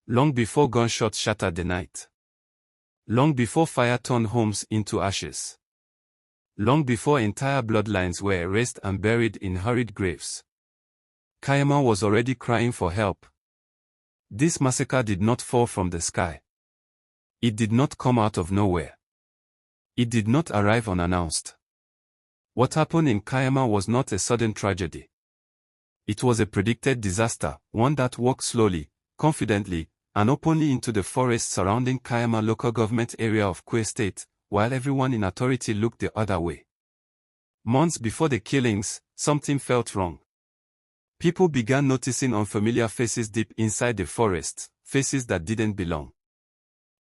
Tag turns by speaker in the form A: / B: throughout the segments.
A: Long before gunshots shattered the night. Long before fire turned homes into ashes. Long before entire bloodlines were erased and buried in hurried graves. Cayama was already crying for help. This massacre did not fall from the sky. It did not come out of nowhere. It did not arrive unannounced. What happened in Cayama was not a sudden tragedy. It was a predicted disaster, one that walked slowly, confidently, and openly into the forest surrounding Cayama local government area of Kwara State, while everyone in authority looked the other way. Months before the killings, something felt wrong. People began noticing unfamiliar faces deep inside the forest, faces that didn't belong.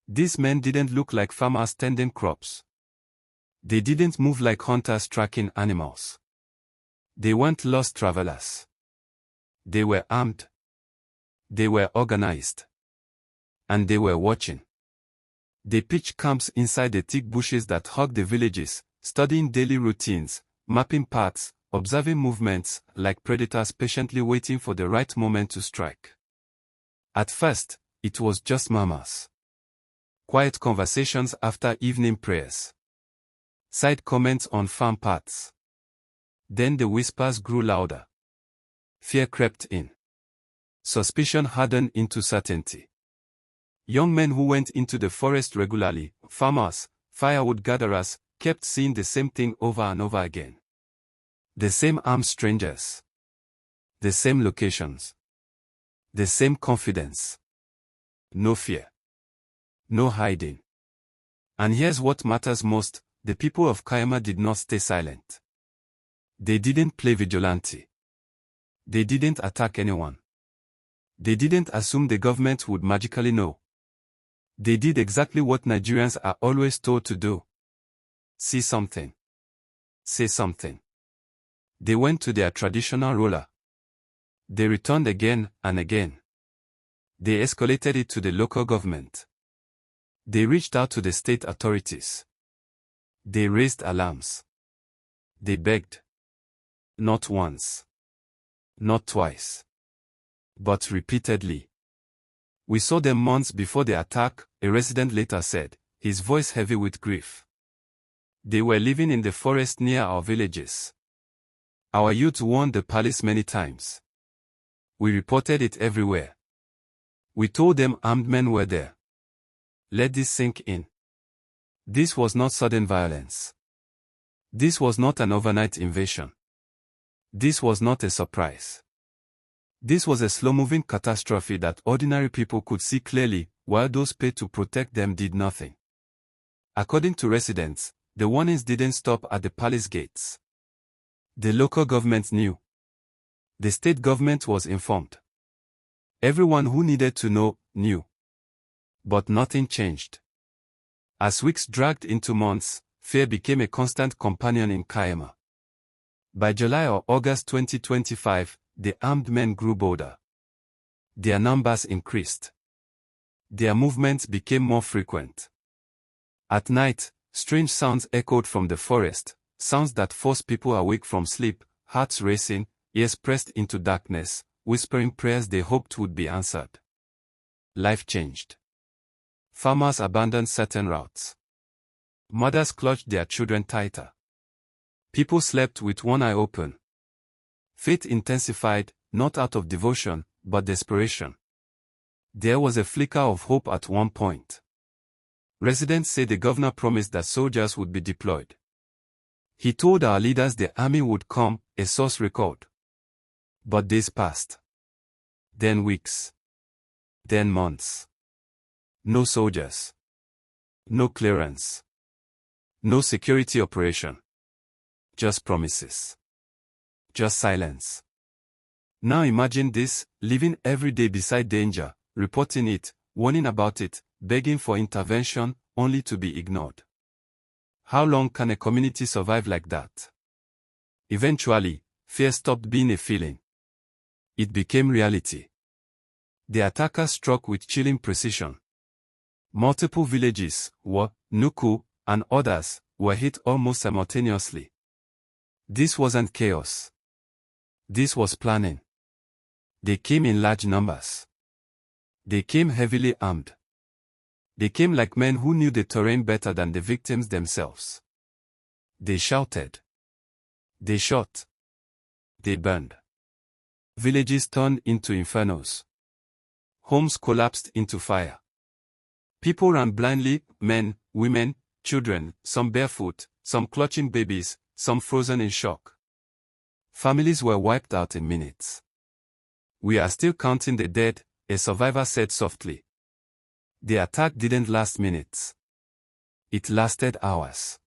A: These men didn't look like farmers tending crops. They didn't move like hunters tracking animals. They weren't lost travelers. They were armed. They were organized. And they were watching. They pitched camps inside the thick bushes that hugged the villages, studying daily routines, mapping paths, observing movements, like predators patiently waiting for the right moment to strike. At first, it was just murmurs. Quiet conversations after evening prayers. Side comments on farm paths. Then the whispers grew louder. Fear crept in. Suspicion hardened into certainty. Young men who went into the forest regularly, farmers, firewood gatherers, kept seeing the same thing over and over again. The same armed strangers. The same locations. The same confidence. No fear. No hiding. And here's what matters most, the people of Cayama did not stay silent. They didn't play vigilante. They didn't attack anyone. They didn't assume the government would magically know. They did exactly what Nigerians are always told to do. See something. Say something. They went to their traditional ruler. They returned again and again. They escalated it to the local government. They reached out to the state authorities. They raised alarms. They begged. Not once. Not twice. But repeatedly. We saw them months before the attack, a resident later said, his voice heavy with grief. They were living in the forest near our villages. Our youth warned the police many times. We reported it everywhere. We told them armed men were there. Let this sink in. This was not sudden violence. This was not an overnight invasion. This was not a surprise. This was a slow-moving catastrophe that ordinary people could see clearly, while those paid to protect them did nothing. According to residents, the warnings didn't stop at the palace gates. The local government knew. The state government was informed. Everyone who needed to know, knew. But nothing changed. As weeks dragged into months, fear became a constant companion in Cayama. By July or August 2025, the armed men grew bolder. Their numbers increased. Their movements became more frequent. At night, strange sounds echoed from the forest, sounds that forced people awake from sleep, hearts racing, ears pressed into darkness, whispering prayers they hoped would be answered. Life changed. Farmers abandoned certain routes. Mothers clutched their children tighter. People slept with one eye open. Faith intensified, not out of devotion, but desperation. There was a flicker of hope at one point. Residents say the governor promised that soldiers would be deployed. He told our leaders the army would come, a source recalled. But days passed. Then weeks. Then months. No soldiers. No clearance. No security operation. Just promises. Just silence. Now imagine this, living every day beside danger, reporting it, warning about it, begging for intervention, only to be ignored. How long can a community survive like that? Eventually, fear stopped being a feeling. It became reality. The attackers struck with chilling precision. Multiple villages, Nuku, and others, were hit almost simultaneously. This wasn't chaos. This was planning. They came in large numbers. They came heavily armed. They came like men who knew the terrain better than the victims themselves. They shouted. They shot. They burned. Villages turned into infernos. Homes collapsed into fire. People ran blindly, men, women, children, some barefoot, some clutching babies, some frozen in shock. Families were wiped out in minutes. "We are still counting the dead," a survivor said softly. The attack didn't last minutes. It lasted hours.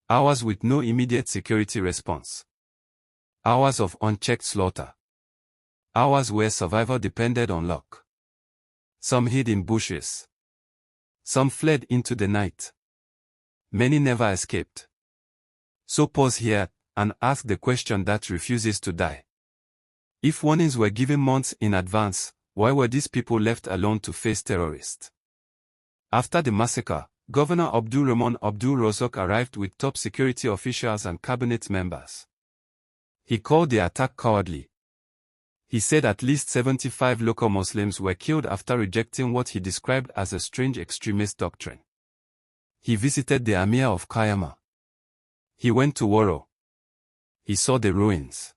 A: Hours with no immediate security response. Hours of unchecked slaughter. Hours where survival depended on luck. Some hid in bushes. Some fled into the night. Many never escaped. So pause here and ask the question that refuses to die. If warnings were given months in advance, why were these people left alone to face terrorists? After the massacre, Governor Abdul Rahman Abdul Razak arrived with top security officials and cabinet members. He called the attack cowardly. He said at least 75 local Muslims were killed after rejecting what he described as a strange extremist doctrine. He visited the Amir of Cayama. He went to Kwara. He saw the ruins.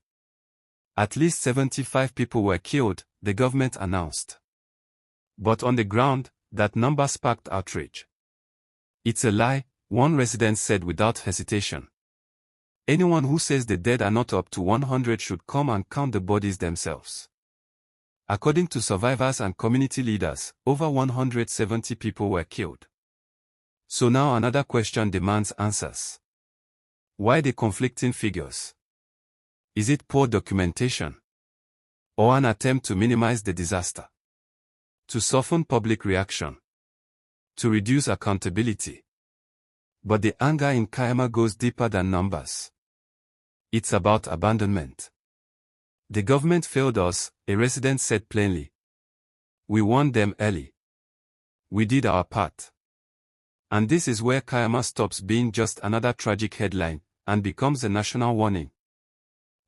A: At least 75 people were killed, the government announced. But on the ground, that number sparked outrage. "It's a lie," one resident said without hesitation. "Anyone who says the dead are not up to 100 should come and count the bodies themselves." According to survivors and community leaders, over 170 people were killed. So now another question demands answers. Why the conflicting figures? Is it poor documentation? Or an attempt to minimize the disaster? To soften public reaction? To reduce accountability? But the anger in Cayama goes deeper than numbers. It's about abandonment. "The government failed us," a resident said plainly. "We warned them early. We did our part." And this is where Cayama stops being just another tragic headline and becomes a national warning.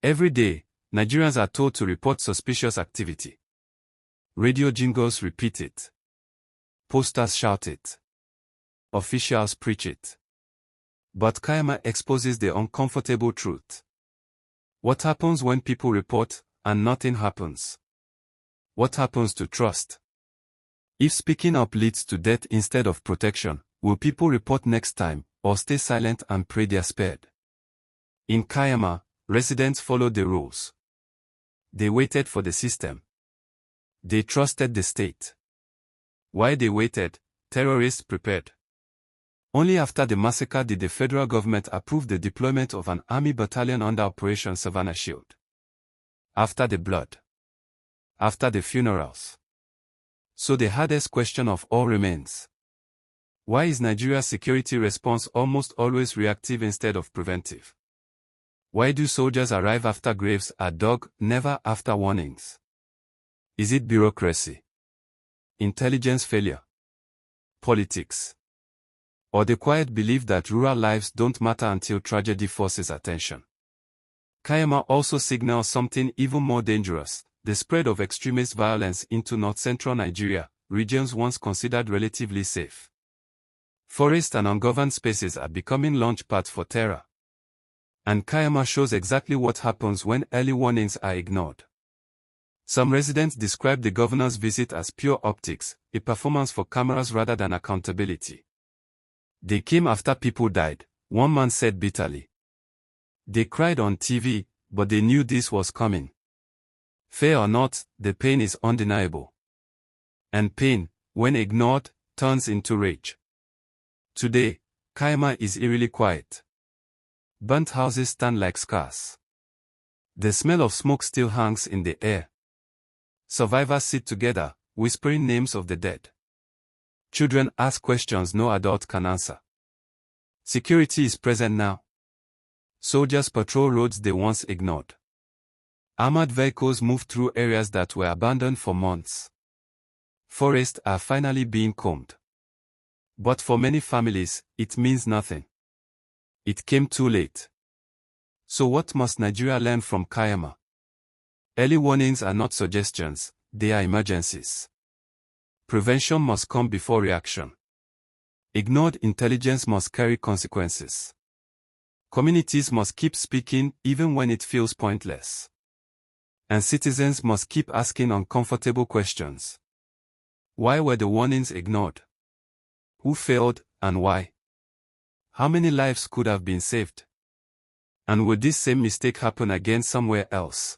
A: Every day, Nigerians are told to report suspicious activity. Radio jingles repeat it. Posters shout it. Officials preach it. But Cayama exposes the uncomfortable truth. What happens when people report, and nothing happens? What happens to trust? If speaking up leads to death instead of protection, will people report next time, or stay silent and pray they're spared? In Cayama, residents followed the rules. They waited for the system. They trusted the state. While they waited, terrorists prepared. Only after the massacre did the federal government approve the deployment of an army battalion under Operation Savannah Shield. After the blood. After the funerals. So the hardest question of all remains. Why is Nigeria's security response almost always reactive instead of preventive? Why do soldiers arrive after graves are dug, never after warnings? Is it bureaucracy? Intelligence failure? Politics? Or the quiet belief that rural lives don't matter until tragedy forces attention? Cayama also signals something even more dangerous, the spread of extremist violence into north-central Nigeria, regions once considered relatively safe. Forests and ungoverned spaces are becoming launchpads for terror. And Cayama shows exactly what happens when early warnings are ignored. Some residents describe the governor's visit as pure optics, a performance for cameras rather than accountability. "They came after people died," one man said bitterly. "They cried on TV, but they knew this was coming." Fair or not, the pain is undeniable. And pain, when ignored, turns into rage. Today, Cayama is eerily quiet. Burnt houses stand like scars. The smell of smoke still hangs in the air. Survivors sit together, whispering names of the dead. Children ask questions no adult can answer. Security is present now. Soldiers patrol roads they once ignored. Armored vehicles move through areas that were abandoned for months. Forests are finally being combed. But for many families, it means nothing. It came too late. So what must Nigeria learn from Cayama? Early warnings are not suggestions, they are emergencies. Prevention must come before reaction. Ignored intelligence must carry consequences. Communities must keep speaking even when it feels pointless. And citizens must keep asking uncomfortable questions. Why were the warnings ignored? Who failed, and why? How many lives could have been saved? And would this same mistake happen again somewhere else?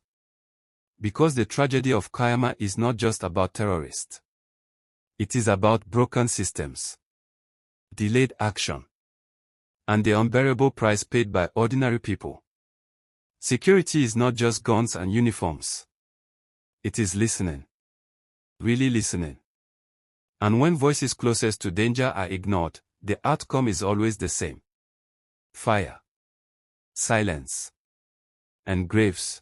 A: Because the tragedy of Cayama is not just about terrorists. It is about broken systems, delayed action, and the unbearable price paid by ordinary people. Security is not just guns and uniforms. It is listening. Really listening. And when voices closest to danger are ignored, the outcome is always the same. Fire, silence, and graves.